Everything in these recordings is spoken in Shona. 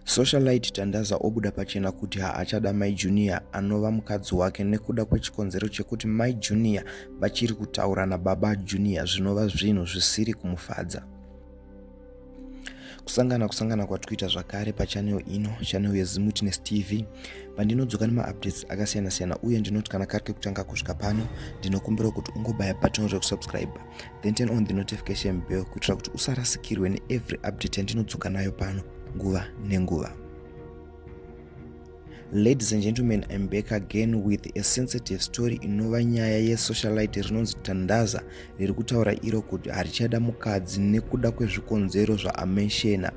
Socialite Tandaza obuda pachena kuti haachada Mai Junior anova mukadzi wake nekuda kwechikonzero chekuti Mai Junior vachiri kutaura naBaba Junior zvinova zvinhu zvisiri kumufadza. Kusangana kwatikuita zvakare pachanel ino, channel yeZimwitness TV, pandinodzoka nemaupdates akasiyana-siyana uye ndinoti kana kari kekutanga kusvika pano, ndinokumbira kuti ungobaya button rekusubscribe, then turn on the notification bell kuitira kuti usarasikirwe neevery update yandinodzoka nayo pano nguva nenguva. Ladies and gentlemen, I'm back again with a sensitive story inova nyaya yesocialite rinonzi Tandaza riri kutaura iro kuti harichada mukadzi nekuda kwezvikonzero zvaamenshena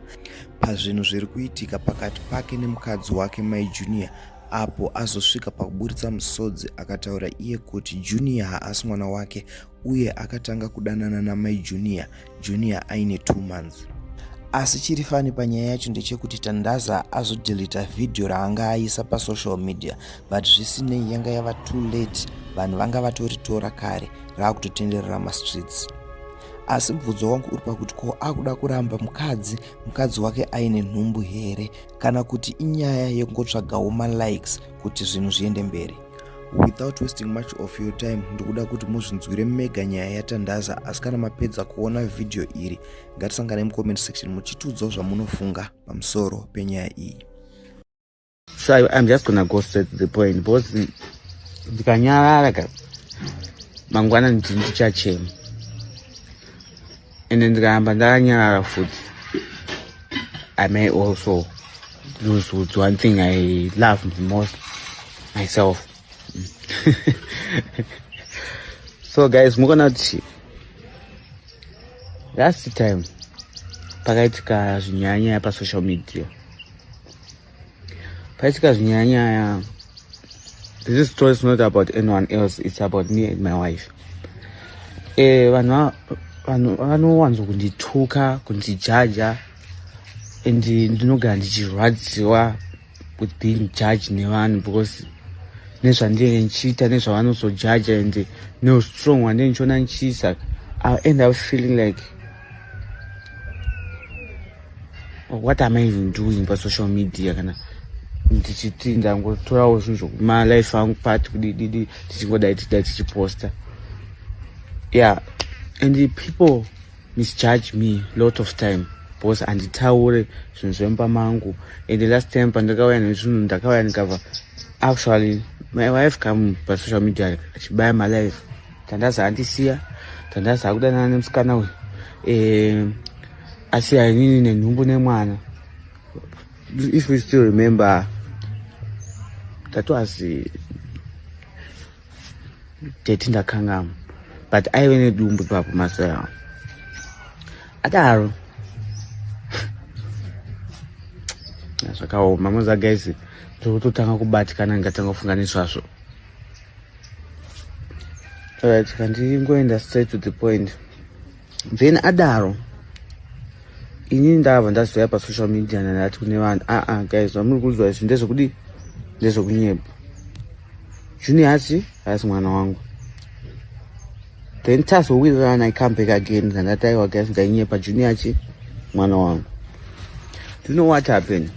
pazvinhu zviri kuitika pakati pake nemukadzi wake Mai Junior, apo azosvika pakuburitsa musodzi akataura iye kuti Junior haasi mwana wake uye akatanga kudanana naMai Junior aine 2 months. Asi chiri fani panyaya yacho ndechekuti Tandaza azodeleta video raanga aisa pasocial media, but zvisinei yanga yava too late, vanhu vanga vatoritora kare raakutotenderera mastreets. Asi mubvunzo wangu uri pakuti ko akuda kuramba mukadzi wake aine nhumbu here kana kuti inyaya yengotsvagawo malikes kuti zvinhu zviende mberi. Without wasting much of your time, ndikuda kuti muzvinzwire mega nyaya yaTandaza. Asi kana mapedza kuona video iri, ngatisangane mucomment section muchitiudzawo zvamunofunga pamusoro penyaya iyi. So I'm just gonna go straight to the point because ndikanyarara mangwana ndichachema and ndikahamba ndakanyarara futi, I may also lose with one thing I love the most, myself. So guys, mukona kuti last time pakaitika zvinyanya pa social media, this story is not about anyone else, it's about me and my wife. Vanhu vanowanzo kundituka, kundijaja, and ndinogara ndichirwadziwa with being judged nevanhu because nezvandinenge ndichiita nezvavanozojaja and no strong wandinenge ndichiona ndichiisa, I end up feeling like what am I even doing pa social media kana ndichiti ndangotorawo zvinhu zvokuma life angu part kudididi tichingodai tichiposta. Yeah, and the people misjudge me a lot of time because handitaure zvinhu zvemba mangu. And the last time pandakauya nezvinhu ndakauya ndikabva actually my wife come pa social media achibaya my life. Tandaza handisiya, Tandaza hakudanana nemusikana uyu, asi hainini nenhumbu nemwana. If we still remember, that was 13 ndakangama, but aive nedumbu ipapo masoya adaro zvakaoma moza guys. Tokutotanga kubatikana ngatanga kufunga nezvazvo. Alright, kandingoenda straight to the point. Then adaro inini ndabva ndazoya pa social media ndati kune vanhu, guys, vamuri kuzwa izvi ndezvokudi, ndezvokunyepa. Junior haasi mwana wangu. Then tazowirirana, I come back again ndati aiwa guys, ngainyepa, Junior mwana wangu. Do you know what happened?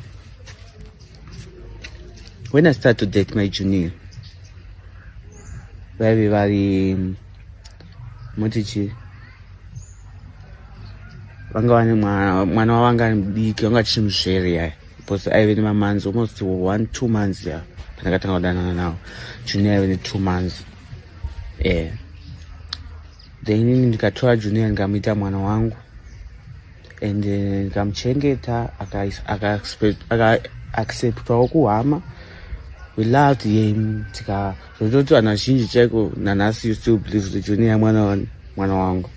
When I started to date my Junior, very motichi vanga vane mwana wavanga mudiki, vanga chimusvere yaye, because aive nemamonths almost 1-2 months ya pandakatanga kudanana nawo. Junior aive ne2 months. Then inini ndikatora Junior ndikamuita mwana wangu and ndikamuchengeta, aka-acceptwawo kuhama. We loved him. Zvototi vanhu vazhinji chaiko nanhasi you still believe the Junior mwana wangu.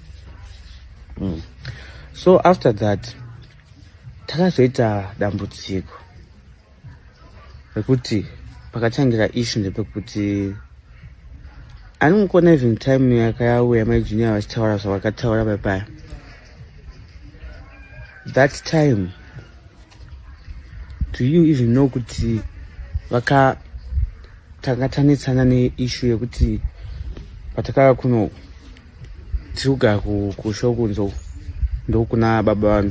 So after that takazoita dambudziko rekuti pakatangira issue ndepekuti anongona even time yakauya Mai Junior vachitaura zvavakataura paya. That time, do you even know kuti vakatangatanetsana neissue yekuti patakaya kuno tirikugara kushokunzo ndokuna baba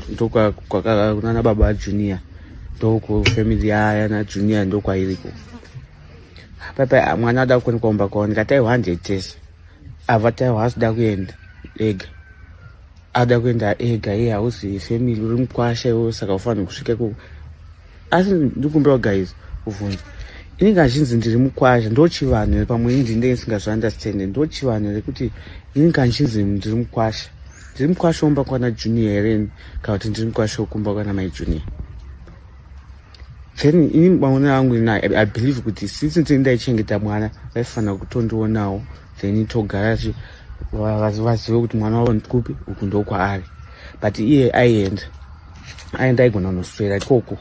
kuna baba Junior ndoko family yaya naJunior ndokwairiko. Papa mwana ada kunikomba kwa ndikatai 100 test avatai wasida kuenda ega ada kuenda ega yeye hausi family uri mkwasha yo saka ufana kusvika ku asi ndikumbira guys uvunza ini kazhinji ndiri mukwasha ndochivanhu pamwe ndinde singazo understand ndochivanhu rekuti ini kazhinji ndiri mukwasha umba kwana Junior here kana kuti ndiri mukwasha ukumba kwana my Junior. Then ini maona yangu I believe kuti since ndaichengeta mwana vaifana kutondionawo then togara vazive kuti mwana wavo ndikupi uku ndokwaari. But iye aienda aigona unoswera ikoko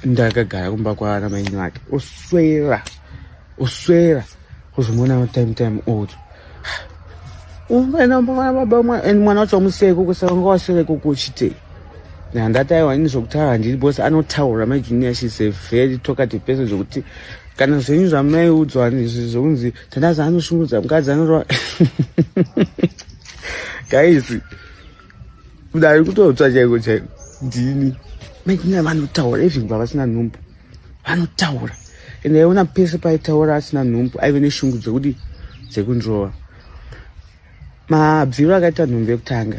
ndakagara kumba kwana maini wake oswera uzomona time old and mwana wacho amuseko kusanga waswera ikoko uchitei. Ndataiwa ini zvokutaura handiri bose anotaura maJunior she's a very talkative person zvokuti kana zvenyu zvamaiudzwa zvokunzi Tandaza anoshungudza mukadzi anorwa guys kudari kutotsva chaiko ndini maJunior vanotaura even pavasina nhumbu vanotaura ende aiona pese paitaura asina nhumbu aive neshungu dzekuti dzekunzvova. Mabviro akaita nhumbu yekutanga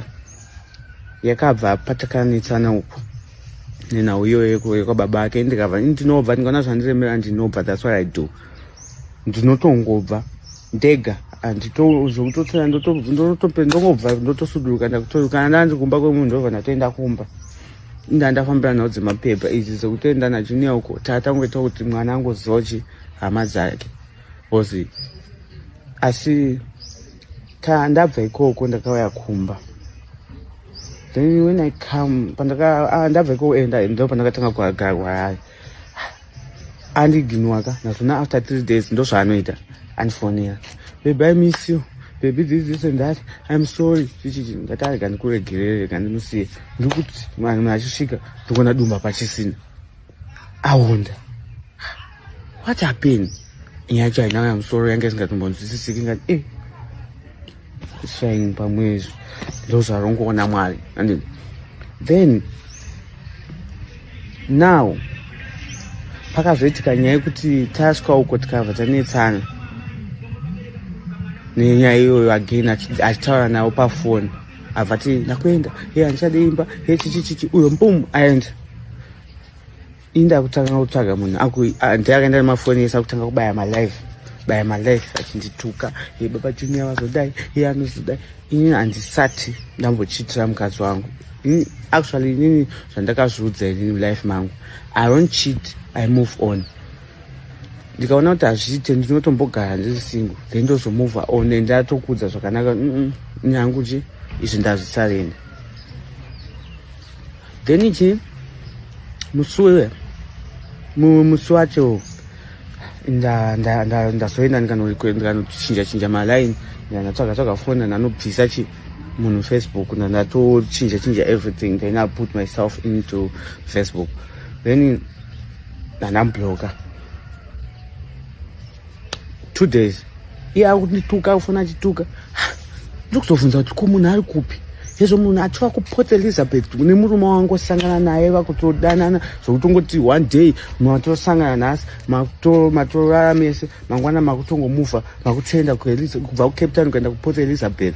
yakabva patakanetsana uku nenhau iyoyo yekwababa ake ndikabva ndinobva ndikaona zvandiremera ndinobva that's what I do. Ndinotongobva ndega handitozvokutotsera ndongobva ndotosuduruka kana ndandi kumba kwemunhu ndobva ndatoenda kumba ndandafambira nhau dzemapepa idzi dzekutoenda naJunior uko tatangoita kuti mwana angozivachi hama dzake ozi asi ndabva ikoko ndakauya kumba. Then when I come, ndabva ikoenda ndo pandakatanga kugarwa andiginwaka nazvona after 3 days ndo zvaanoita andifonera baby I miss you baby this and that I'm sorry chichi ngatari kandikuregerere kandimusiye ndikuti munhu achisvika ndikuona dumba pachisina aunda what happened nyacho aina I'm sorry yange singatombonzwisisiki ngati shine pamwezvo ndozvarongoona Mwari. And then now pakazoitika nyaya yekuti tasvika uko tikabva tanetsana nenyaya iyoyo again achitaura nawo pafoni abva ti ndakuenda handichade imba chichichichi uyo mbum aenda inda kutanga kutsvaga munhu ndiakaenda nemafoni ese akutanga kubaya malife achindituka baba Junior vazodai anozodai. Ini handisati ndambochitira mukadzi wangu. Actually inini zvandakazviudza inini life mangu I don't cheat, I move on. Ndikaona kuti hazviite ndinotombogara ndiri single then ndozomove on and ndatokudza zvakanaka nyangu izvi ndazvisarenda. Then ichi musi wacho ndazoenda ndikanochinja maline ndanatsvaga foni nanobvisa munhu Facebook ndandatochinja everything then I put myself into Facebook then ndandambloka 2 days iye akundituka kufona achituka ndokuzobvunza kuti ko munhu ari kupi hezvo munhu achiva kuport Elizabeth nemurume wangu osangana naye vakutodanana zvokutongoti one day matosangana nhasi matorara mese mangwana makutongomuvha makutoenda kubva kuCape Town kuenda kuport Elizabeth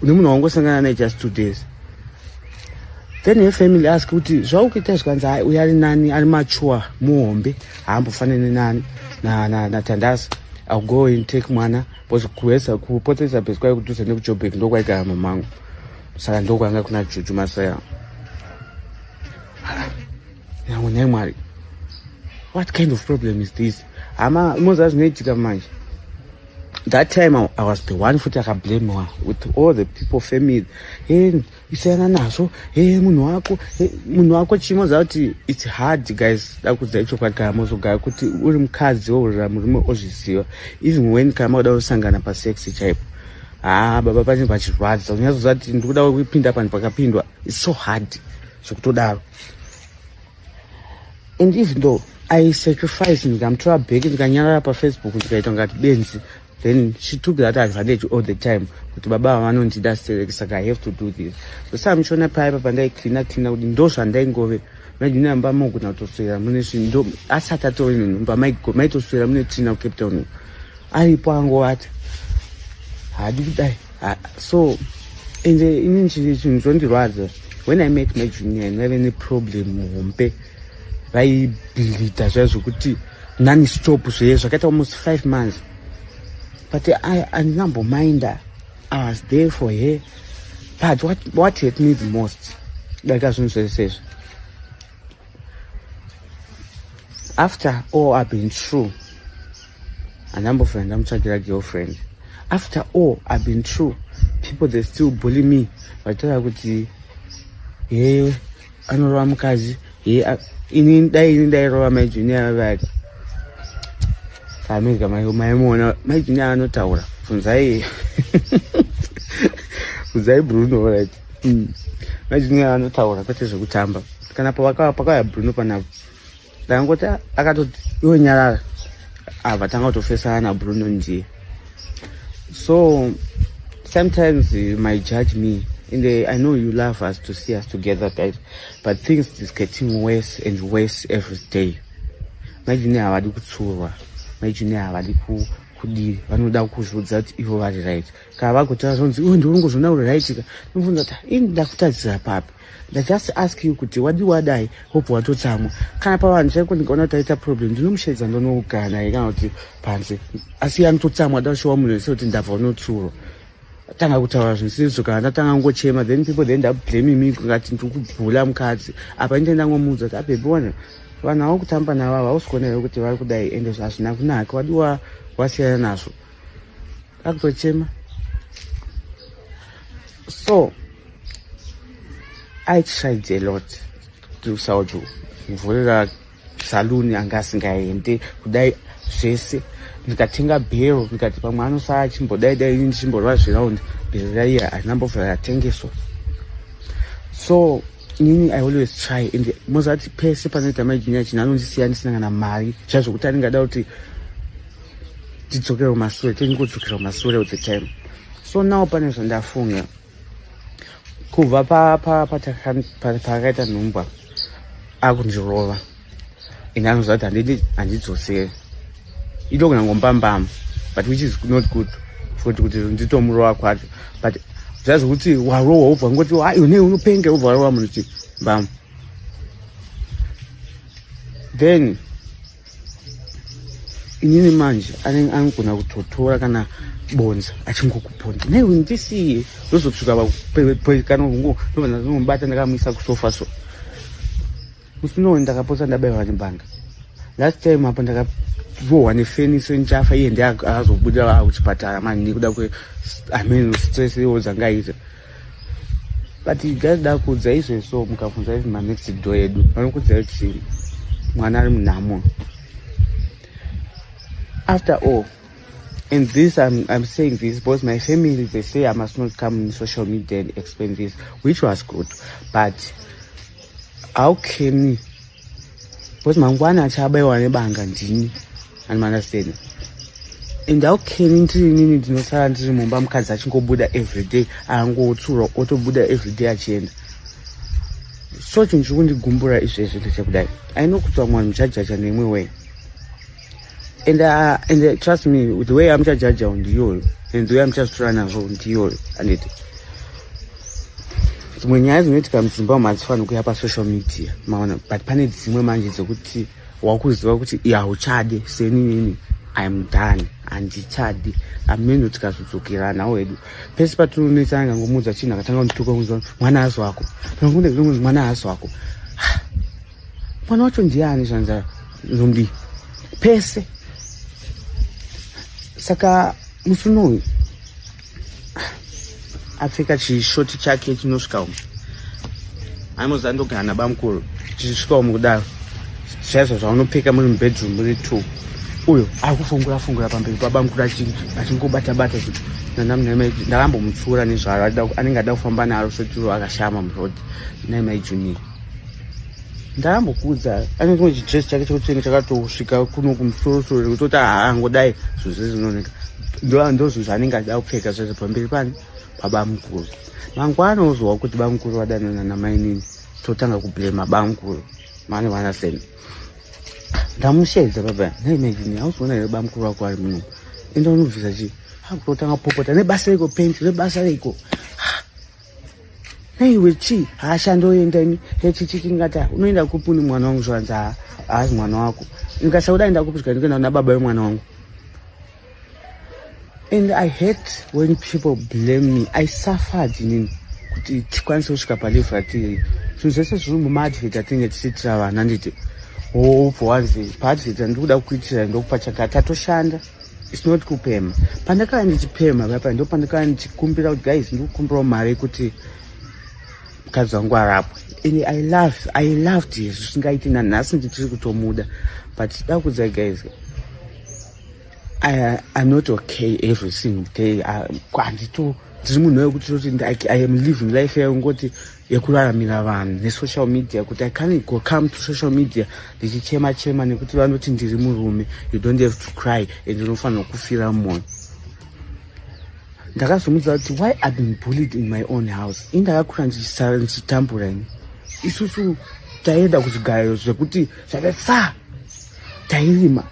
nemunhu wangu osangana naye just 2 days. Then your family ask kuti zvaukuita zvikanzi uyo ari nani ari mature muhombe haambofanani nani naTandaza I'll go and take mwana because kuweza kuport Elizabeth kwai kudhuze nekuJoburg ndokwaigara mamangu saka ndokwanga kuna Juju Masaya. Now Mwari, what kind of problem is this? Mozazinaitika manje. That time I was the one futhi akablame her with all the people family. Isiyana nazo munhu wako chimoza kuti it's hard guys dakudza icho kwagara mozogara kuti uri mukadzi wourira murume ozviziva even when kama uda kusangana pasex chaipo baba pachini pachirwadza unyazoziva kuti ndikuda kupinda panhu pakapindwa it's so hard zvokutodaro. And even though I sacrificed ndikamutora bheki ndikanyarara paFacebook ndikaita ngati benzi then she took that advantage all the time kuti baba vanondida saka I have to do this. So samuchona paipa pandai cleana kuti ndo zvandaingove majunior mba mogona kutoswera mune zvinhu asati atori nenhumba maitoswera mune tsvina kucape town aripo angovata hadi kudai. So ende inini chinhu chondirwadza when I met my junior ndaive neproblem hombe vaibhilidha zvai zvokuti nani stop zvakaita almost 5 months, but I andinambominda. I was there for her, but what hurt me the most like zvinhu zvesezvo, after all I've been through, andambofana ndamutsvagira girlfriend. After all I've been through, people they still bully me, vachitaura kuti he anorova mukadzi, he ini dairova my junior. Like kamega maimona my junior anotaura funzai funzai Bruno, right? My junior anotaura kwete zvekutamba. Kana pakauya Bruno panapo ndangoti akatoti iwe nyarara vatanga kutofesana naBruno ndiye. So sometimes you might judge me. I know you love us to see us together, guys, but things is getting worse and worse every day. My junior havadi kutsurwa, my junior havadi kudii, vanoda kuzvidza kuti ivo vari right. Kana vagotaura zvonzi iwe ndiwe ungozvona uri right, nobvunza kuti ini ndakutadzira papi. I just ask you kuti wadai hope watotsamwa. Kana pavanhu chaiko ndikaona kuti aita problem ndinomushedza ndonogara naye kana kuti panze, asi anototsamwa dashowa munhu wese kuti ndabva unotsurwa. Tanga kutaura zvisizvo kana ndatanga ngochema, then people then blame me ngati ndikubhula mukadzi. Apa ndine ndangomudza kuti abebe bona vanhu avo kutamba navo hausikuona here kuti vari kudai ende hazvina kunaka, wadiwa wasiyana nazvo. Akutochema. So I tried a lot to Saudi mvurira saluni anga asingaendi kudai zvese, ndikatenga bhero ndikati pamwe anosara achimbodai ini chimborwa zviraundi bhero raiya harinambofira ratengeswa. So inini I always try, and mozati pese panoita majunior chinhu anondisiya ndisina kana mari zvazvokuti anengada kuti tidzokere kumashure, tingodzokera kumashure all the time. So now pane zvandafunga kubva pakaita nhumba akundirova ende anoziva kuti handidzosere idogona ngombambama, but which is not good for kuti nditomurova kwacho. But zvazvokuti warohwa ubva ngoti iwe unopenga ubva warohwa munhu kuti mbama, then inini manje anogona kutotora kana bonza achingokubhonza naiwe ndisiye ndozosvika kana ndobata ndakamuisa kusofa. So musinoni ndakaposa ndabayiwa nembanga last time apa ndakarohwa nefeniso nchafa iye ndiye akazobuda kuchipatara mani nekuda stress iwo dzangaita. But igada kudza izvezvo mukabvunza izvi manext door edu vanokudza kuti mwana ari munhamo. After all, and this I'm saying this because my family they say I must not come on social media and explain this, which was good, but how can we? Because mangwana achabayiwa nebanga ndini, and understand. And how can ndini ndinosara ndiri mumba mukadzi achingobuda everyday angotsura otobuda everyday achienda. So chinhu chikundigumburira izvezvo ndechekudai I know kuti vamwe vanhu muchajaja neimwe way. And trust me, with the way I'm judging on the yolo, and the way I'm just trying to hold the yolo, and it. So when you need to come to Zimbabwe, it's fun to have social media, but pane dzimwe manje dzokuti wakuziva kuti uchade senini I'm done and ndichade ameno tikazodzokera nawo edu pese patunetsanga ngomudza china katanga kundituka kunzwa mwana azo wako panonde kunzi mwana azo wako mwana wacho ndiani zvanza zombi pese. Saka musunoyi apfeka chishoti chake chinosvika umu anozi andogara nabamukuru chisvika umu kudaro zvaizvo zvaunopfeka muri mubedroom muri 2 uyo akufungura pamberi pabamukuru achingobata kuti ndakambomutsura nezvaro anenge ada kufamba naro sotiro akashama murodhi naimai junior. Ndakambokudza ane chimwe chidress chake chekutenga chakatosvika kuno kumusorosoro kutoti angodai zvose zvinooneka ndo zvinhu zvaanenge ada kupfeka zvese pamberi pabamukuru. Mangwana ozwa kuti bamukuru wadanana namainini totanga kublema bamukuru mani understand. Ndamushedza baba naimagine auzoona here bamukuru wako ari muno enda unobvisa chii akutotanga popota nebasa reko penti nebasa reko naiwe chii haashandoendani hechichitingata unoenda kupi uni mwana wangu zvanzi haasi mwana wako ndikasauda enda kupi zvika ndikuenda kuna baba vemwana wangu. And I hate when people blame me. I suffered inini kuti tikwanise kusvika palevhu ratiri zvinhu zvese zviri mumaadvert atinenge tichiitira vana nditi for once paadvert ndikuda kuitira ndokupa chakati tatoshanda. It's not kupema. Pandakanga ndichipema papa ndo pandakanga ndichikumbira kuti guys ndikukumbirawo mari yekuti mukadzi wangu arapwe. And I loved Yesu zvisingaiti nanhasi ndichiri kutomuda. But dakudza guys, I'm not okay every single day. Ndiri munhu wekuti toti I am living life yangoti yekuraramira vanhu nesocial media kuti I can't come to social media ndichichema nekuti vanoti ndiri murume. You don't have to cry and unofanira kufira mwoyo. Ndakazomudza kuti why I've been bullied in my own house. Indakakura ndichitambura ini. Isusu taenda kuzvigariro zvekuti zvakasa tairima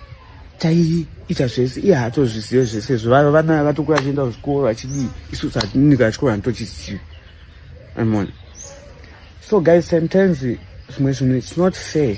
taiita zvese iye haatozvizive zvese zvavo vana vakatokura vachienda kuzvikoro vachidii isusu hatinika vachikoro hanitochizivi. So guys, sometimes zvimwe zvinhu it's not fair.